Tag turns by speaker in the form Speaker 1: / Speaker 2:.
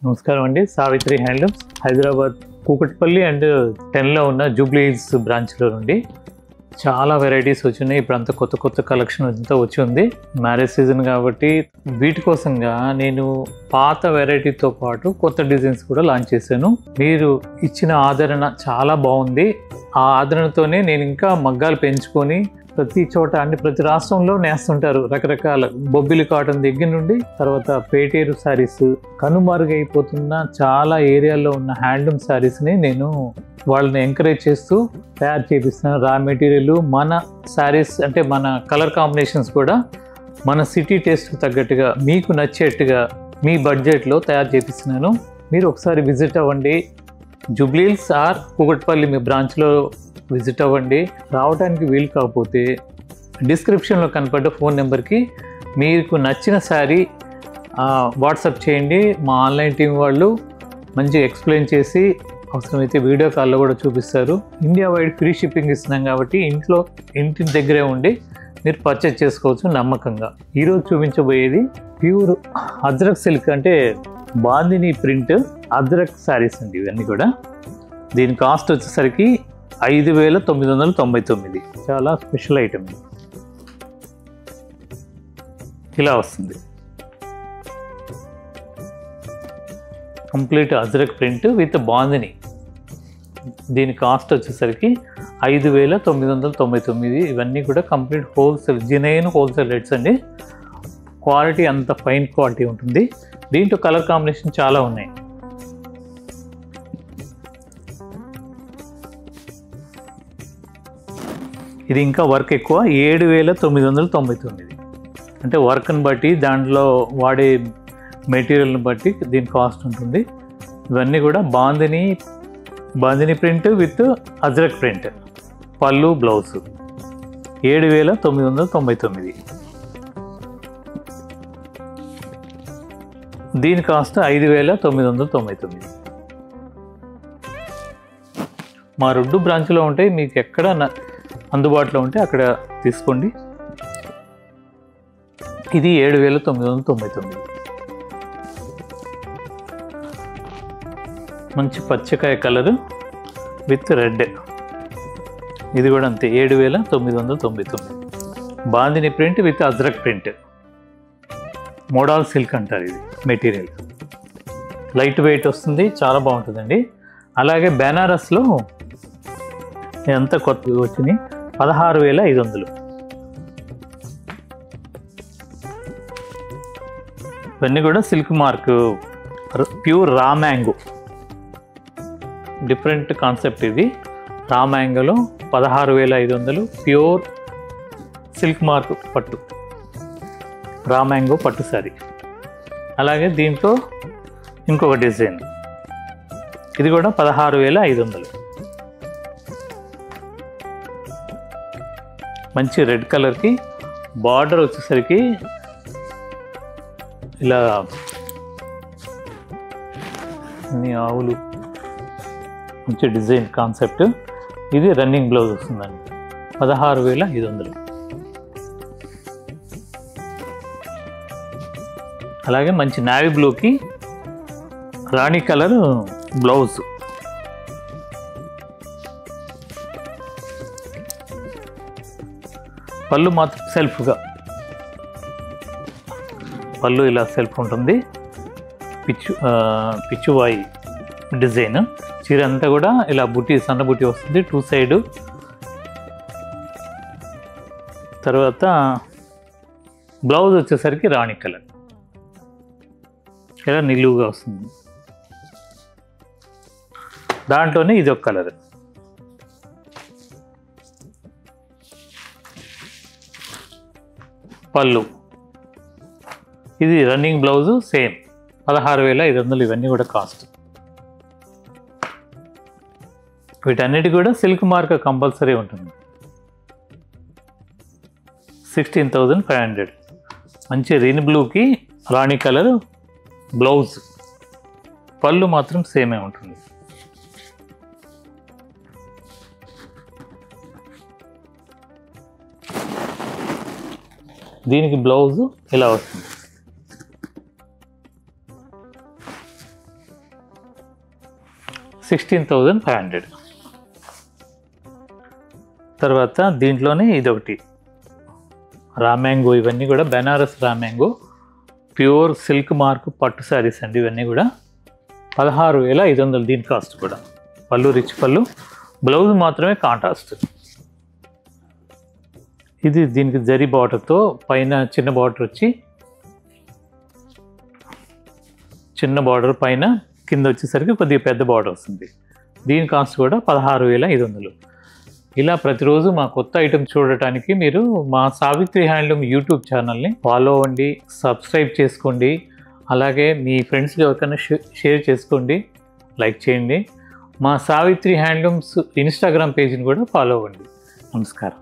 Speaker 1: నమస్కారం అండి. Savitri handlooms Hyderabad Kukatpally and 10లో ఉన్న జూబ్లీ హిల్స్ బ్రాంచ్లో నుండి చాలా వెరైటీస్ వచ్చినాయి. ఇప్పుడు అంతా కొత్త కలెక్షన్ అంతా వచ్చి ఉంది. మ్యారేజ్ సీజన్ కాబట్టి వీటి కోసంగా నేను పాత వెరైటీతో పాటు కొత్త డిజైన్స్ కూడా లాంచ్ చేశాను. మీరు ఇచ్చిన ఆదరణ చాలా బాగుంది. ఆ ఆదరణతోనే నేను ఇంకా మగ్గాలు పెంచుకొని ప్రతి చోట ప్రతి రాష్ట్రంలో నేస్తుంటారు. రకరకాల బొబ్బిలి కాటన్ దగ్గర నుండి తర్వాత పేటేరు శారీస్, కనుమరుగైపోతున్న చాలా ఏరియాల్లో ఉన్న హ్యాండ్లూమ్ శారీస్ని నేను వాళ్ళని ఎంకరేజ్ చేస్తూ తయారు చేపిస్తున్నాను. రా మెటీరియల్ మన శారీస్ అంటే మన కలర్ కాంబినేషన్స్ కూడా మన సిటీ టేస్ట్కి తగ్గట్టుగా మీకు నచ్చేట్టుగా మీ బడ్జెట్లో తయారు చేపిస్తున్నాను. మీరు ఒకసారి విజిట్ అవ్వండి. జూబ్లీ హిల్స్ ఆర్ కూకట్పల్లి మీ బ్రాంచ్లో విజిట్ అవ్వండి. రావడానికి వీలు కాకపోతే డిస్క్రిప్షన్లో కనపడ్డ ఫోన్ నెంబర్కి మీకు నచ్చిన శారీ వాట్సాప్ చేయండి. మా ఆన్లైన్ టీం వాళ్ళు మంచిగా ఎక్స్ప్లెయిన్ చేసి అవసరమైతే వీడియో కాల్లో కూడా చూపిస్తారు. ఇండియా వైడ్ ఫ్రీ షిప్పింగ్ ఇస్తున్నాం కాబట్టి ఇంటి దగ్గరే ఉండి మీరు పర్చేజ్ చేసుకోవచ్చు నమ్మకంగా. ఈరోజు చూపించబోయేది ప్యూర్ అజ్రక్ సిల్క్ అంటే బాందిని ప్రింట్ అజ్రక్ శారీస్ అండి. ఇవన్నీ కూడా దీని కాస్ట్ వచ్చేసరికి 5,999. చాలా స్పెషల్ ఐటమ్. ఇలా వస్తుంది complete Ajrak print with Bandhani. దీని కాస్ట్ వచ్చేసరికి 5,999. ఇవన్నీ కూడా complete wholesale genuine wholesale rates అండి. క్వాలిటీ అంత ఫైన్ క్వాలిటీ ఉంటుంది. దీంట్లో కలర్ కాంబినేషన్ చాలా ఉన్నాయి. ఇది ఇంకా వర్క్ ఎక్కువ. 7,999. అంటే వర్క్ని బట్టి దాంట్లో వాడే మెటీరియల్ని బట్టి దీని కాస్ట్ ఉంటుంది. ఇవన్నీ కూడా Bandhani print with Ajrak print, పళ్ళు బ్లౌజ్. 7,999. దీని కాస్ట్ 5,999. మా 2 బ్రాంచ్లో ఉంటాయి. మీకు ఎక్కడ అందుబాటులో ఉంటే అక్కడ తీసుకోండి. ఇది 7,999. మంచి పచ్చకాయ కలరు విత్ రెడ్. ఇది కూడా అంతే 7,999. Bandhani print with Ajrak print. Model silk అంటారు ఇది మెటీరియల్. లైట్ వెయిట్ వస్తుంది, చాలా బాగుంటుందండి. అలాగే బెనారస్లో ఎంత కొత్తగా వచ్చినాయి 16,500. ఇవన్నీ కూడా silk mark pure raw mango. Different concept ఇది. రా మ్యాంగోలో 16,500 ప్యూర్ సిల్క్ మార్క్ పట్టు, రా మ్యాంగో పట్టు శారీ. అలాగే దీంట్లో ఇంకొక డిజైన్, ఇది కూడా 16,500. మంచి రెడ్ కలర్కి బార్డర్ వచ్చేసరికి ఇలా అన్ని ఆవులు, మంచి డిజైన్ కాన్సెప్ట్. ఇది రన్నింగ్ బ్లౌజ్ వస్తుందండి. 16,500. అలాగే మంచి నావీ బ్లూకి రాణి కలర్ బ్లౌజ్. పళ్ళు మాత్రం సెల్ఫ్గా, పళ్ళు ఇలా సెల్ఫ్ ఉంటుంది. పిచ్చువాయి డిజైన్. చీర అంతా కూడా ఇలా బుట్టి, సన్న బుట్టి వస్తుంది 2 సైడ్. తర్వాత బ్లౌజ్ వచ్చేసరికి రాణి కలర్ ఇలా నిలువుగా వస్తుంది. దాంట్లోనే ఇది ఒక కలర్. పళ్ళు, ఇది రన్నింగ్ బ్లౌజు సేమ్ 16,500. ఇవన్నీ కూడా కాస్ట్. వీటన్నిటి కూడా సిల్క్ మార్క్ కంపల్సరీ ఉంటుంది. 16,500. మంచి రిన్ బ్లూకి రాణి కలర్ బ్లౌజ్. పళ్ళు మాత్రం సేమే ఉంటుంది. దీనికి బ్లౌజ్ ఇలా వస్తుంది. 16,500. తర్వాత దీంట్లోనే ఇదొకటి రా మ్యాంగో. ఇవన్నీ కూడా Banaras raw mango pure silk mark పట్టు శారీస్ అండి. ఇవన్నీ కూడా 16,500 దీని కాస్ట్ కూడా. పళ్ళు రిచ్ పళ్ళు, బ్లౌజ్ మాత్రమే కాంట్రాస్ట్. ఇది దీనికి జరీ బార్డర్తో పైన చిన్న బార్డర్ వచ్చి, చిన్న బార్డర్ పైన కింద వచ్చేసరికి కొద్దిగా పెద్ద బార్డర్ వస్తుంది. దీని కాస్ట్ కూడా 16,500. ఇలా ప్రతిరోజు మా కొత్త ఐటమ్ చూడటానికి మీరు మా సావిత్రి హ్యాండ్లూమ్ యూట్యూబ్ ఛానల్ని ఫాలో అవ్వండి, సబ్స్క్రైబ్ చేసుకోండి. అలాగే మీ ఫ్రెండ్స్కి ఎవరికైనా షేర్ చేసుకోండి, లైక్ చేయండి. మా సావిత్రి హ్యాండ్లూమ్స్ ఇన్స్టాగ్రామ్ పేజ్ని కూడా ఫాలో అవ్వండి. నమస్కారం.